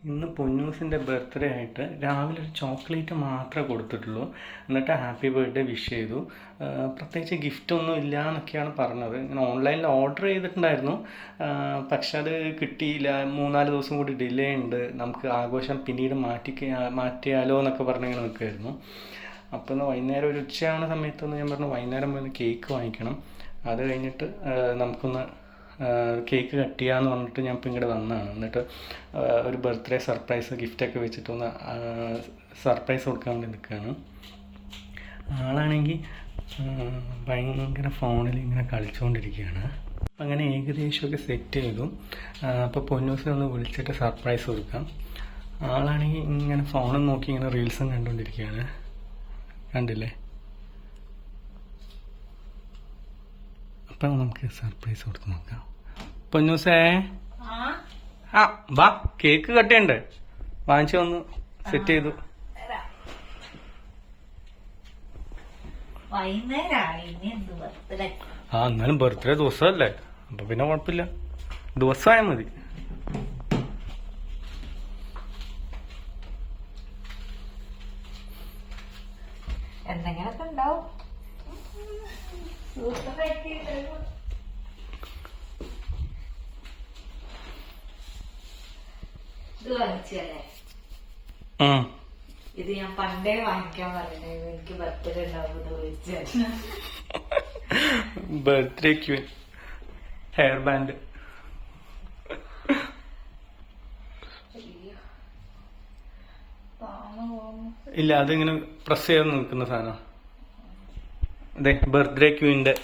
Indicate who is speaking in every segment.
Speaker 1: ഇന്ന് പൊന്നൂസിൻ്റെ ബർത്ത്ഡേ ആയിട്ട് രാവിലെ ഒരു ചോക്ലേറ്റ് മാത്രമേ കൊടുത്തിട്ടുള്ളൂ. എന്നിട്ട് ഹാപ്പി ബർത്ത്ഡേ വിഷ് ചെയ്തു. പ്രത്യേകിച്ച് ഗിഫ്റ്റൊന്നും ഇല്ല എന്നൊക്കെയാണ് പറഞ്ഞത്. ഇങ്ങനെ ഓൺലൈനിൽ ഓർഡർ ചെയ്തിട്ടുണ്ടായിരുന്നു, പക്ഷെ അത് കിട്ടിയില്ല. 3-4 ദിവസം കൂടി ഡിലേ ഉണ്ട്, നമുക്ക് ആഘോഷം പിന്നീട് മാറ്റിയാലോ എന്നൊക്കെ പറഞ്ഞിങ്ങനെ നിൽക്കുമായിരുന്നു. അപ്പോൾ ഇന്ന് വൈകുന്നേരം ഒരു ഉച്ചയാവുന്ന സമയത്തൊന്ന് ഞാൻ പറഞ്ഞു വൈകുന്നേരം പോയി കേക്ക് വാങ്ങിക്കണം, അത് കഴിഞ്ഞിട്ട് നമുക്കൊന്ന് കേക്ക് കട്ട് ചെയ്യാമെന്ന് പറഞ്ഞിട്ട് ഞാൻ ഇപ്പോൾ ഇങ്ങോട്ട് വന്നതാണ്. എന്നിട്ട് ഒരു ബർത്ത്ഡേ സർപ്രൈസ് ഗിഫ്റ്റൊക്കെ വെച്ചിട്ടൊന്ന് സർപ്രൈസ് കൊടുക്കാൻ വേണ്ടി നിൽക്കുകയാണ്. ആളാണെങ്കിൽ ഭയങ്കര ഫോണിൽ ഇങ്ങനെ കളിച്ചുകൊണ്ടിരിക്കുകയാണ്. അപ്പം അങ്ങനെ ഏകദേശമൊക്കെ സെറ്റ് ചെയ്തു. അപ്പോൾ പൊന്നൂസിനെ ഒന്ന് വിളിച്ചിട്ട് സർപ്രൈസ് കൊടുക്കാം. ആളാണെങ്കിൽ ഇങ്ങനെ ഫോണും നോക്കി ഇങ്ങനെ റീൽസും കണ്ടുകൊണ്ടിരിക്കുകയാണ്. കണ്ടില്ലേ? അപ്പം നമുക്ക് സർപ്രൈസ് കൊടുത്ത് നോക്കാം. പൊന്നൂസേ, ആ വാ, കേക്ക് കട്ട് ചെയ്യണ്ടേ? വാങ്ങിച്ചു വന്ന് സെറ്റ് ചെയ്തു. എന്നാലും ബർത്ത്ഡേ ദിവസമല്ലേ, അപ്പൊ പിന്നെ കുഴപ്പമില്ല, ദിവസമായാൽ മതി.
Speaker 2: എന്തെങ്കിലൊക്കെ ഉണ്ടാവും. ഇത് വാങ്ങിച്ചല്ലേ? ഇത് ഞാൻ പണ്ടേ വാങ്ങിക്കാൻ പറഞ്ഞത്, എനിക്ക് ബർത്ത്ഡേ ഉണ്ടാവുന്നത് വിളിച്ചു.
Speaker 1: ബർത്ത്ഡേക്ക് ഹെയർ ബാൻഡ് ഇല്ല, അതിങ്ങനെ പ്രസ് ചെയ്ത് നിൽക്കുന്ന സാധനം. അതെ, ബർത്ത്ഡേ ക്യൂവിന്റെ.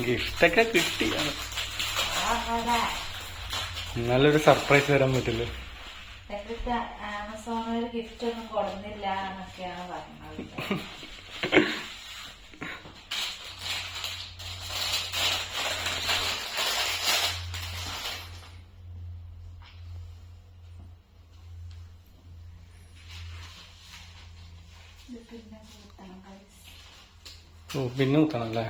Speaker 1: ഗിഫ്റ്റൊക്കെ കിട്ടി, നല്ലൊരു സർപ്രൈസ് തരാൻ പറ്റില്ല.
Speaker 2: ആമസോണിൽ ഗിഫ്റ്റ് ഒന്നും കൊടുന്നില്ല എന്നൊക്കെയാണ് പറഞ്ഞത്.
Speaker 1: പിന്നെ ഊത്തണം അല്ലേ?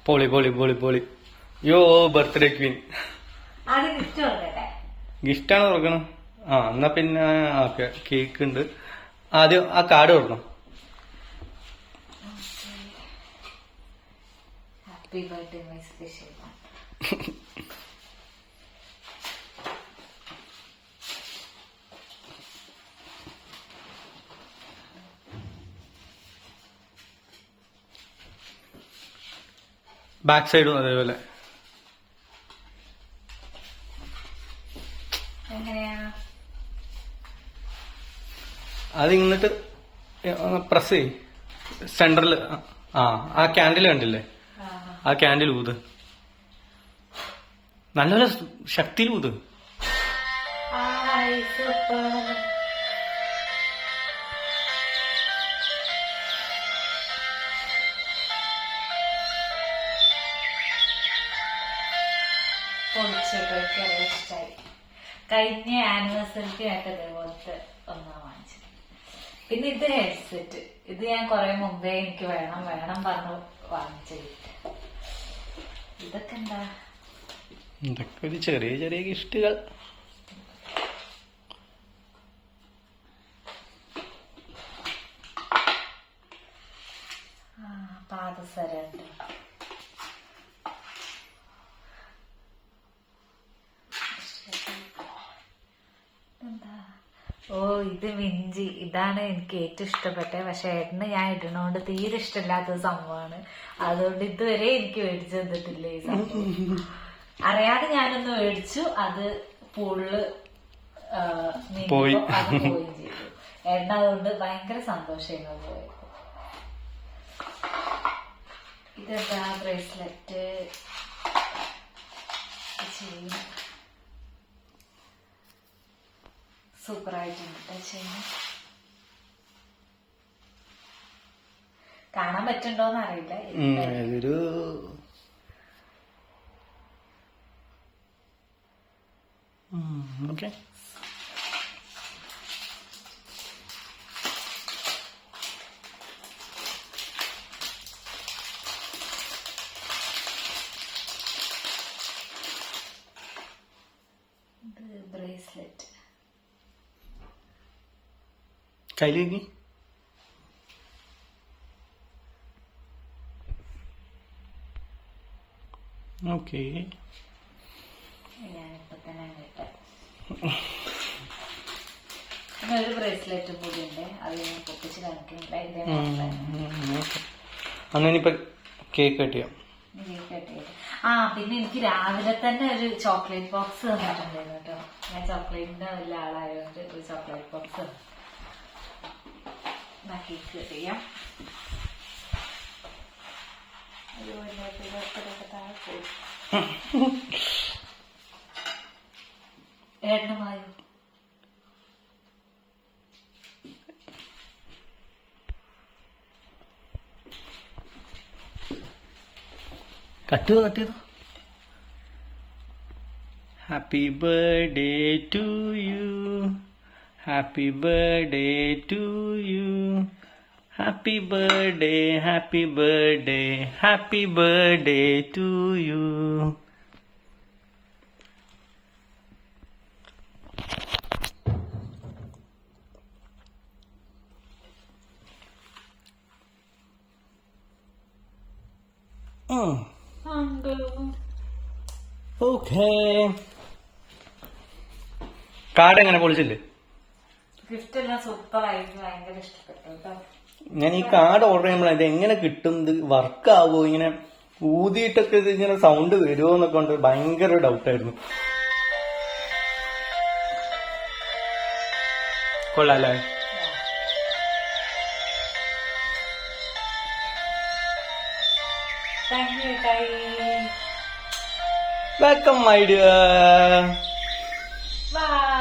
Speaker 1: പൊളി പൊളി പൊളി പൊളി. യോ, ബർത്ത്ഡേ ക്വീൻ. ഗിഫ്റ്റാണ് തുറക്കണം. എന്നാ പിന്നെ കേക്ക് ഉണ്ട്. ആദ്യം ആ കാർഡ് തുറക്കണം.
Speaker 2: Happy birthday my special one.
Speaker 1: Back സൈഡും അതേപോലെ. അത് ഇങ്ങോട്ട് പ്രസ് ചെയ്, സെന്ററിൽ. ആ ക്യാൻഡിൽ കണ്ടില്ലേ? ആ ക്യാൻഡിൽ ഊത്, നല്ലൊരു ശക്തിയിൽ ഊത്.
Speaker 2: കഴിഞ്ഞ ആനിവേഴ്സറിക്ക് ആയിട്ട് അതേപോലത്തെ ഒന്നാ വാങ്ങിച്ചു. പിന്നെ ഇത് ഹെഡ്സെറ്റ്, ഇത് ഞാൻ കുറെ മുമ്പേ എനിക്ക് വേണം പറഞ്ഞു വാങ്ങിച്ചത്. ഇതൊക്കെ എന്താ?
Speaker 1: ഇതൊക്കെ ഒരു ചെറിയ ചെറിയ ഗിഫ്റ്റുകൾ.
Speaker 2: പാദസര ഉണ്ട്. ഓ, ഇത് മിഞ്ചി. ഇതാണ് എനിക്ക് ഏറ്റവും ഇഷ്ടപ്പെട്ടത്. പക്ഷെ ഏട്ടന് ഞാൻ ഇടണോണ്ട് തീരെ ഇഷ്ടമില്ലാത്ത സംഭവമാണ്. അതുകൊണ്ട് ഇതുവരെ എനിക്ക് മേടിച്ചു തന്നിട്ടില്ല ഈ സംഭവം. അറിയാതെ ഞാനൊന്ന് മേടിച്ചു, അത് പൂളില്
Speaker 1: പോയി
Speaker 2: ചെയ്തു. ഏട്ടൻ അതുകൊണ്ട് ഭയങ്കര സന്തോഷങ്ങൾ പോയി. ഇതെന്താ? Bracelet, chain. സൂപ്പറായിട്ടുണ്ട് ചെയിൻ. കാണാൻ പറ്റുണ്ടോന്ന് അറിയില്ല.
Speaker 1: അതൊരു ഓക്കെ.
Speaker 2: ബ്രേസ്ലെറ്റ്
Speaker 1: കയ്യിലേക്ക്. ഓക്കെ,
Speaker 2: ഞാനിപ്പോ തന്നെ കിട്ടാം. പിന്നെ ഒരു ബ്രേസ്ലെറ്റും കൂടി ഉണ്ട്, അത് ഞാൻ പൊട്ടിച്ച് കാണിക്കുന്നില്ല.
Speaker 1: അന്നിപ്പോ കേക്ക് കട്ട് ചെയ്യാം.
Speaker 2: പിന്നെ എനിക്ക് രാവിലെ തന്നെ ഒരു ചോക്ലേറ്റ് ബോക്സ് തന്നിട്ടുണ്ടായിരുന്നു കേട്ടോ. ഞാൻ ചോക്ലേറ്റിന്റെ വലിയ ആളായതുകൊണ്ട് ഒരു ചോക്ലേറ്റ് ബോക്സ് കേക്ക് കട്ട് ചെയ്യാം. എണ്ണമായോ
Speaker 1: കട്ട് ചെയ്തോ. Happy birthday to you, happy birthday to you, happy birthday, happy birthday, happy birthday to you. Okay, card എങ്ങനെ പൊളിച്ചില്ലേ?
Speaker 2: ഗിഫ്റ്റ് എല്ലാം സൂപ്പർ ആയിട്ട് ഭയങ്കര ഇഷ്ടപ്പെട്ടു കേട്ടോ.
Speaker 1: ഞാൻ ഈ കാർഡ് ഓർഡർ ചെയ്യുമ്പോൾ ഇത് എങ്ങനെ കിട്ടും, ഇത് വർക്ക് ആവോ, ഇങ്ങനെ ഊതിയിട്ടൊക്കെ ഇത് ഇങ്ങനെ സൗണ്ട് വരുമോ എന്നൊക്കെ കൊണ്ട് ഭയങ്കര ഡൗട്ടായിരുന്നു. കൊള്ളാല്ലേ?
Speaker 2: Thank you.
Speaker 1: Welcome my dear.
Speaker 2: By.